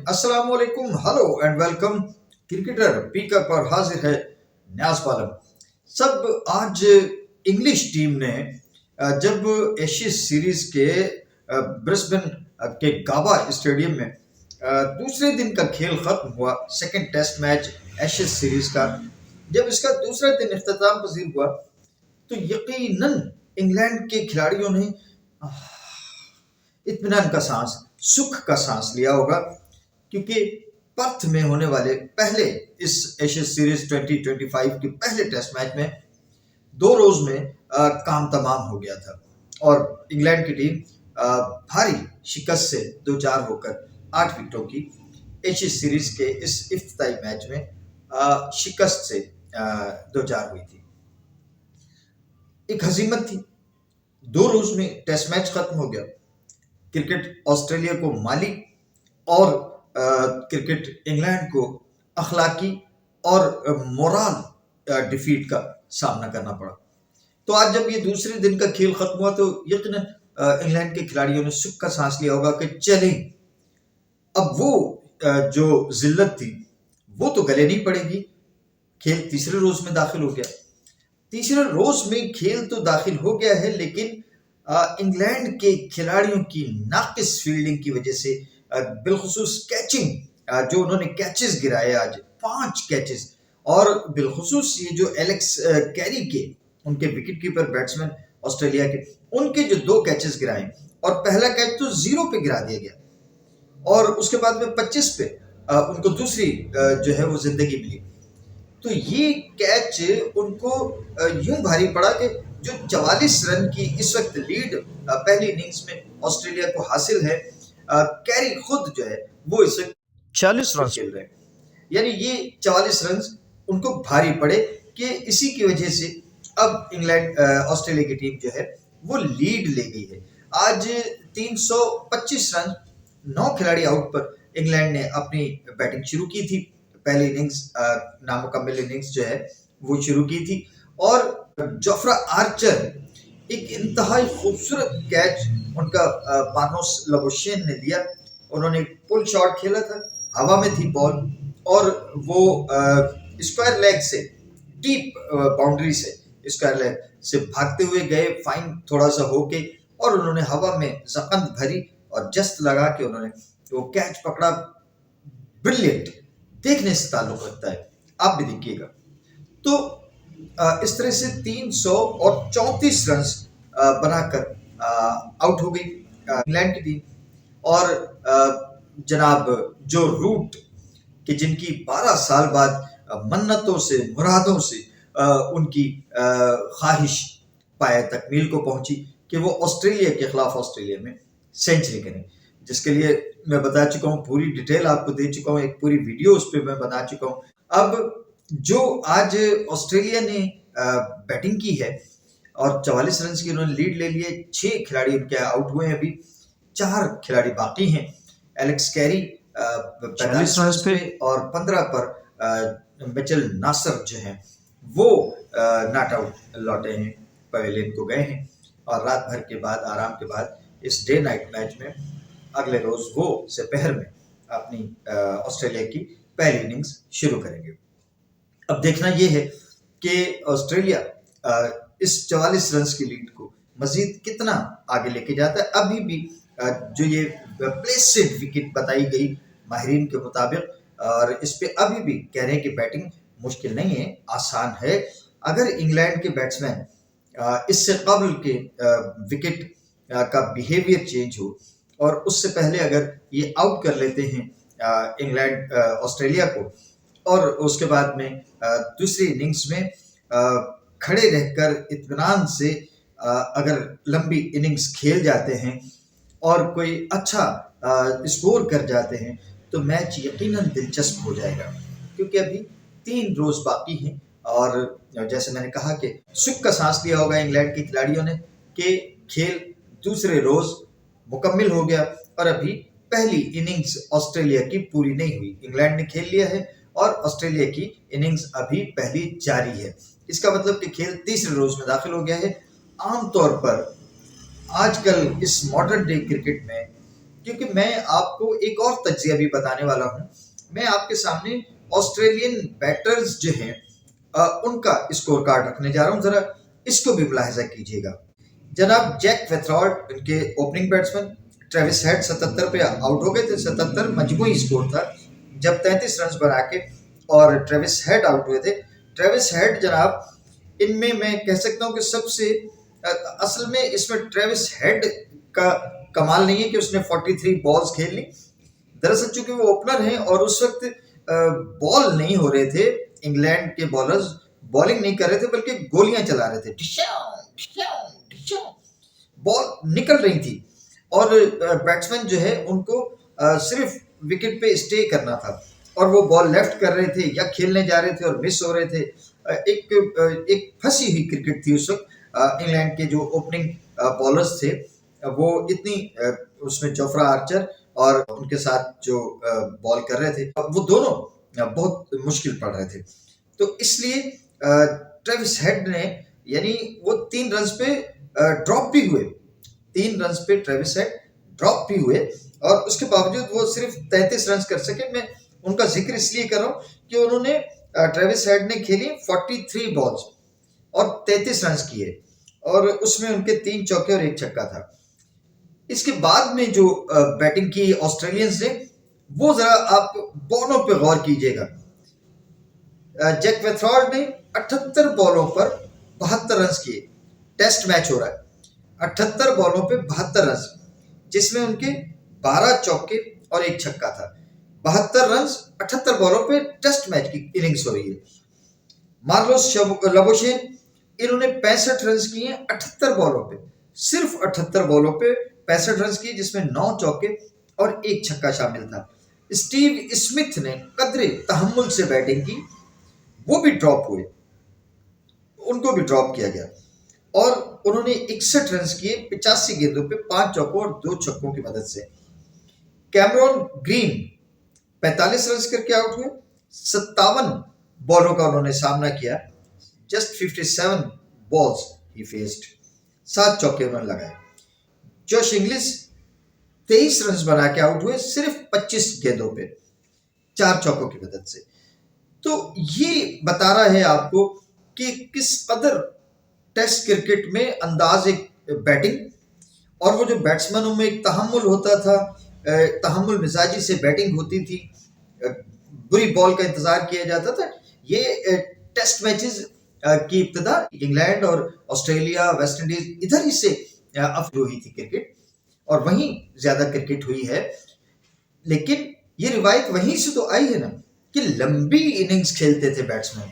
अस्सलाम वालेकुम, hello and welcome. Cricketer पीकर पर हाजिर है न्याज पालम। सब आज इंग्लिश टीम ने जब एशेज सीरीज के ब्रिस्बेन के गाबा स्टेडियम में दूसरे दिन का खेल खत्म हुआ, second test match Ashes series का, जब इसका दूसरा दिन इख्तिताम पजीर हुआ तो यकीनन इंग्लैंड के खिलाड़ियों ने इत्मीनान का सांस, सुख का सांस लिया होगा, क्योंकि पर्थ में होने वाले पहले इस एशेज सीरीज 2025 के पहले टेस्ट मैच में 2 रोज में काम तमाम हो गया था और इंग्लैंड की टीम भारी शिकस्त से 2-4 होकर 8 विकेटों की एशेज सीरीज के इस इफ्तिताई मैच में शिकस्त से 2-4 हुई थी। एक हजीमत थी। 2 रोज में टेस्ट मैच खत्म हो गया। क्रिकेट ऑस्ट्रेलिया को माली और क्रिकेट इंग्लैंड को अखलाकी और मोरल डिफीट का सामना करना पड़ा। तो आज जब ये दूसरे दिन का खेल खत्म हुआ तो यकीनन इंग्लैंड के खिलाड़ियों ने सुख का सांस लिया होगा कि चलें, अब वो जो जिल्लत थी वो तो गले नहीं पड़ेगी। खेल तीसरे रोज में दाखिल हो गया। तीसरे रोज में खेल तो दाखिल हो गया है, लेकिन इंग्लैंड के खिलाड़ियों की नाकिस फील्डिंग की वजह से बिलखुसूस कैचिंग, जो उन्होंने कैचेस गिराए आज 5 कैचेस, और बिलखुसूस ये जो एलेक्स कैरी के, उनके विकेट कीपर बैट्समैन ऑस्ट्रेलिया के, उनके जो 2 कैचेस गिराए और पहला कैच तो 0 पे गिरा दिया गया और उसके बाद में 25 पे उनको दूसरी जो है वो जिंदगी मिली। तो ये कैच उनको यूं भारी पड़ा कि जो 44 रन की इस वक्त लीड पहली इनिंग्स में ऑस्ट्रेलिया को हासिल है, कैरी खुद जो है वो इस वक्त 40 रन खेल रहे हैं। यानी ये 44 रन उनको भारी पड़े कि इसी की वजह से अब इंग्लैंड ऑस्ट्रेलिया की टीम जो है वो लीड ले गई है। आज 325 रन 9 खिलाड़ी आउट पर इंग्लैंड ने अपनी बैटिंग शुरू की थी। पहली इनिंग्स नामुकम्मल इनिंग्स जो है वो शुरू की थी और जोफ्रा आर्चर एक इंतहाई खूबसूरत कैच उनका पानोस लबोशेन ने दिया। उन्होंने पुल शॉट खेला था, हवा में थी बॉल और वो स्क्वायर लेग से, डीप बाउंड्री से, स्क्वायर लेग से भागते हुए गए, फाइन थोड़ा सा होके, और उन्होंने हवा में जकंद भरी और जस्ट लगा के उन्होंने वो कैच पकड़ा। ब्रिलियंट, देखने से ताल्लुक रखता है, आप भी देखिएगा। तो इस तरह से 334 रन बनाकर आउट हो गई इंग्लैंड की टीम। और जनाब जो रूट कि जिनकी 12 साल बाद मन्नतों से, मुरादों से उनकी ख्वाहिश पाए तकमील को पहुंची कि वो ऑस्ट्रेलिया के खिलाफ ऑस्ट्रेलिया में सेंचुरी करें, जिसके लिए मैं बता चुका हूँ, पूरी डिटेल आपको दे चुका हूँ, एक पूरी वीडियो उस पर मैं बता चुका हूँ। अब जो आज ऑस्ट्रेलिया ने बैटिंग की है और 44 रन की उन्होंने लीड ले लिए, 6 खिलाड़ी उनके आउट हुए हैं, अभी 4 खिलाड़ी बाकी हैं। एलेक्स कैरी 45 रन पे और 15 पर मिचेल नासर जो हैं वो नॉट आउट लौटे हैं, पवेलियन को गए हैं और रात भर के बाद, आराम के बाद, इस डे नाइट मैच में अगले रोज वो दोपहर में अपनी ऑस्ट्रेलिया की पहली इनिंग्स शुरू करेंगे। अब देखना यह है कि ऑस्ट्रेलिया इस 44 रन की लीड को मजीद कितना आगे लेके जाता है। अभी भी जो ये प्लेसेड विकेट बताई गई माहिरीन के मुताबिक, और इस पे अभी भी कह रहे हैं कि बैटिंग मुश्किल नहीं है, आसान है। अगर इंग्लैंड के बैट्समैन इससे कबल के विकेट का बिहेवियर चेंज हो और उससे पहले अगर ये आउट कर लेते हैं इंग्लैंड ऑस्ट्रेलिया को, और उसके बाद में दूसरी इनिंग्स में खड़े रहकर इत्मीनान से अगर लंबी इनिंग्स खेल जाते हैं और कोई अच्छा स्कोर कर जाते हैं तो मैच यकीनन दिलचस्प हो जाएगा, क्योंकि अभी 3 रोज बाकी हैं। और जैसे मैंने कहा कि सुख का सांस लिया होगा इंग्लैंड के खिलाड़ियों ने कि खेल दूसरे रोज मुकम्मल हो गया और अभी पहली इनिंग्स ऑस्ट्रेलिया की पूरी नहीं हुई। इंग्लैंड ने खेल लिया है और ऑस्ट्रेलिया की इनिंग्स अभी पहली जारी है। इसका मतलब कि खेल तीसरे रोज में दाखिल हो गया है। आमतौर पर आजकल इस मॉडर्न डे क्रिकेट में क्योंकि मैं आपको एक और तज्जिया भी बताने वाला हूँ। मैं आपके सामने ऑस्ट्रेलियन बैटर्स जो हैं उनका स्कोर कार्ड रखने जा रहा हूँ, जरा इसको भी मुलाहिजा कीजिएगा। जनाब जैक वेथ्रॉर्ड इनके ओपनिंग बैट्समैन, ट्रेविस हेड 77 पे आउट हो गए थे। 77 मजमूई स्कोर था जब 33 रन बना के और ट्रेविस हेड आउट हुए थे। ट्रेविस हेड जनाब इनमें मैं कह सकता हूँ कि सबसे असल में इसमें ट्रेविस हेड का कमाल नहीं है कि उसने 43 बॉल्स खेल ली। दरअसल चूंकि वो ओपनर हैं और उस वक्त बॉल नहीं हो रहे थे, इंग्लैंड के बॉलर्स बॉलिंग नहीं कर रहे थे बल्कि गोलियां चला रहे थे, बॉल निकल रही थी और बैट्समैन जो है उनको सिर्फ विकेट पे स्टे करना था और वो बॉल लेफ्ट कर रहे थे या खेलने जा रहे थे और मिस हो रहे थे। एक फंसी हुई क्रिकेट थी उस वक्त। इंग्लैंड के जो ओपनिंग बॉलर्स थे वो इतनी उसमें जोफ्रा आर्चर और उनके साथ जो बॉल कर रहे थे वो दोनों बहुत मुश्किल पड़ रहे थे। तो इसलिए ट्रेविस हेड ने यानी वो 3 रन पे ड्रॉप भी हुए, 3 रन पे ट्रेविस हेड ड्रॉप भी हुए और उसके बावजूद वो सिर्फ 33 रन कर सके। मैं उनका जिक्र इसलिए कर रहा हूँ कि उन्होंने ट्रेविस हेड ने खेली 43 बॉल्स और 33 रन किए और उसमें उनके 3 चौके और 1 छक्का था। इसके बाद में जो बैटिंग की ऑस्ट्रेलियंस ने वो जरा आप बॉलों पे गौर कीजिएगा। जैक वेथ्रॉर्ड ने 78 बॉलों पर 72 रन किए। टेस्ट मैच हो रहा है, 78 बॉलों पे 72 रन, जिसमें उनके 12 चौके और 1 छक्का था। 72 रन 78 बॉलों पे टेस्ट मैच की इनिंग्स हो रही है। मार्लोस लबुशेन इन्होंने 65 रन किए 78 बॉलों पे, सिर्फ 78 बॉलों पे 65 रन किए, जिसमें 9 चौके और 1 छक्का शामिल था। स्टीव स्मिथ ने कदरे तहम्मुल से बैटिंग की, वो भी ड्रॉप हुए, उनको भी ड्रॉप किया गया और उन्होंने 61 रन किए 85 गेंदों पे 5 चौकों और 2 छक्कों की मदद से। कैमरॉन ग्रीन 45 रन करके आउट हुए। 57 बॉलों का उन्होंने सामना किया, जस्ट 57 बॉल्स ही फेस्ड, 7 चौके उन्होंने लगाए। जोश इंग्लिश 23 रन बना के आउट हुए सिर्फ 25 गेंदों पे, 4 चौकों की मदद से। तो ये बता रहा है आपको कि किस कदर टेस्ट क्रिकेट में अंदाज एक बैटिंग और वो जो बैट्समैनों में एक तहम्मुल होता था, तहम्मुल मिजाजी से बैटिंग होती थी, बुरी बॉल का इंतजार किया जाता था। ये टेस्ट मैचेस की इब्तिदा इंग्लैंड और ऑस्ट्रेलिया, वेस्ट इंडीज इधर ही से शुरू हुई थी क्रिकेट और वहीं ज्यादा क्रिकेट हुई है। लेकिन ये रिवायत वहीं से तो आई है ना कि लंबी इनिंग्स खेलते थे बैट्समैन,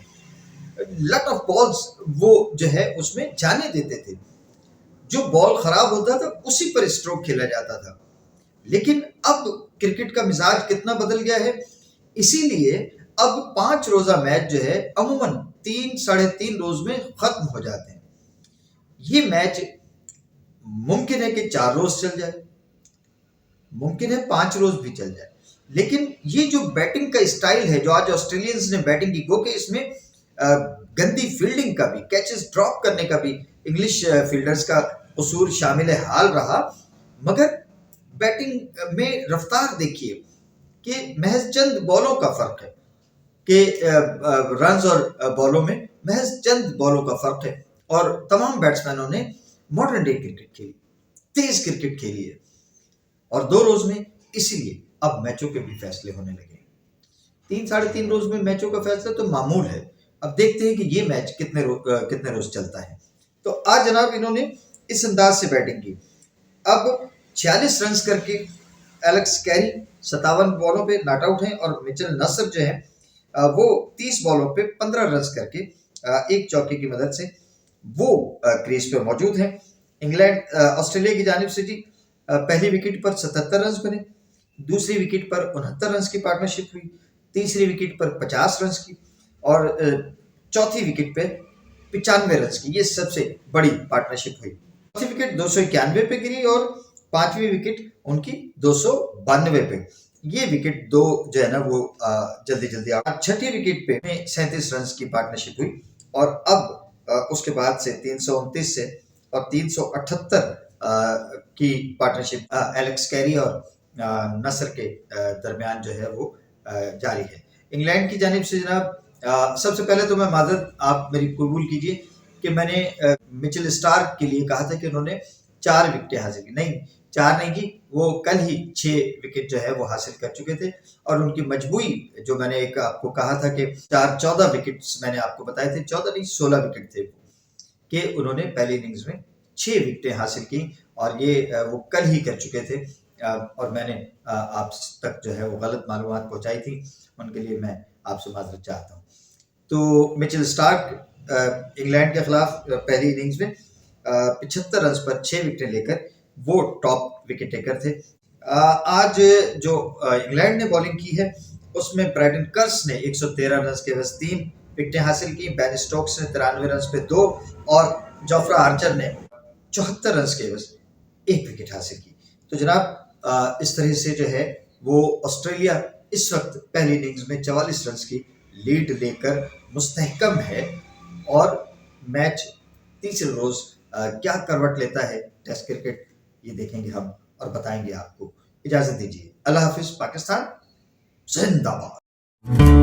लट ऑफ बॉल्स वो जो है उसमें जाने देते थे। जो बॉल खराब होता था उसी पर स्ट्रोक खेला जाता था। लेकिन अब क्रिकेट का मिजाज कितना बदल गया है, इसीलिए अब 5 रोजा मैच जो है अमूमन 3-3.5 रोज में खत्म हो जाते हैं। ये मैच मुमकिन है कि 4 रोज चल जाए, मुमकिन है 5 रोज भी चल जाए। लेकिन ये जो बैटिंग का स्टाइल है जो आज ऑस्ट्रेलियंस ने बैटिंग की, गो कि इसमें गंदी फील्डिंग का भी, कैचेस ड्रॉप करने का भी इंग्लिश फील्डर्स का कसूर शामिल हाल रहा, मगर बैटिंग में रफ्तार देखिए कि महज चंद बॉलों का फर्क है कि रन्स और बॉलों में महज चंद बॉलों का फर्क है और तमाम बैट्समैनों ने मॉडर्न डे क्रिकेट खेली, तेज क्रिकेट खेली है और 2 रोज में, इसीलिए अब मैचों के भी फैसले होने लगे। 3-3.5 रोज में मैचों का फैसला तो मामूल है। अब देखते हैं कि ये मैच कितने रोज चलता है। तो आज जनाब इन्होंने इस अंदाज से बैटिंग की। अब 46 रन करके एलेक्स कैरी 57 बॉलों पे नॉट आउट हैं और मिचेल नसर जो है वो 30 बॉलों पे 15 रन करके 1 चौके की मदद से वो क्रीज पे मौजूद हैं। इंग्लैंड ऑस्ट्रेलिया की जानिब से जी पहली विकेट पर 77 रन बने, दूसरी विकेट पर 69 रन की पार्टनरशिप हुई, तीसरी विकेट पर 50 रन की और चौथी विकेट पे 95 रन की। ये सबसे बड़ी पार्टनरशिप हुई। चौथी विकेट 291 पे गिरी और 5वीं विकेट उनकी 292 पे। ये विकेट 2 जो है ना वो जल्दी जल्दी आ। छठी विकेट पे 37 रन की पार्टनरशिप हुई और अब उसके बाद से 329 से और 378 की पार्टनरशिप एलेक्स कैरी और नस्र के दरमियान जो है वो जारी है। इंग्लैंड की जानिब से जनाब सबसे पहले तो मैं माजरत आप मेरी कबूल कीजिए कि मैंने मिचेल स्टार्क के लिए कहा था कि उन्होंने 4 विकेटें हासिल की। नहीं, 4 नहीं की, वो कल ही 6 विकेट जो है वो हासिल कर चुके थे और उनकी मजबूरी जो मैंने एक आपको कहा था कि 14 विकेट्स मैंने आपको बताए थे, 14 नहीं 16 विकेट थे कि उन्होंने पहली इनिंग्स में 6 विकेटें हासिल की और ये वो कल ही कर चुके थे और मैंने आप तक जो है वो गलत मालूमात पहुंचाई थी, उनके लिए मैं आपसे माजरत चाहता हूँ। तो मिचेल स्टार्क इंग्लैंड के खिलाफ पहली इनिंग्स में 75 रन पर 6 विकेटें लेकर वो टॉप विकेट टेकर थे। आज जो इंग्लैंड ने बॉलिंग की है उसमें ब्राइडन कर्स ने 113 रन के बस 3 विकेटें हासिल की, बेन स्टोक्स ने 93 रन पे 2 और जोफ्रा आर्चर ने 74 रन के बस 1 विकेट हासिल की। तो जनाब इस तरह से जो है वो ऑस्ट्रेलिया इस वक्त पहली इनिंग्स में 44 रन की लीड लेकर मुस्तहकम है और मैच तीसरे रोज क्या करवट लेता है टेस्ट क्रिकेट, ये देखेंगे हम और बताएंगे आपको। इजाजत दीजिए, अल्लाह हाफिज, पाकिस्तान जिंदाबाद।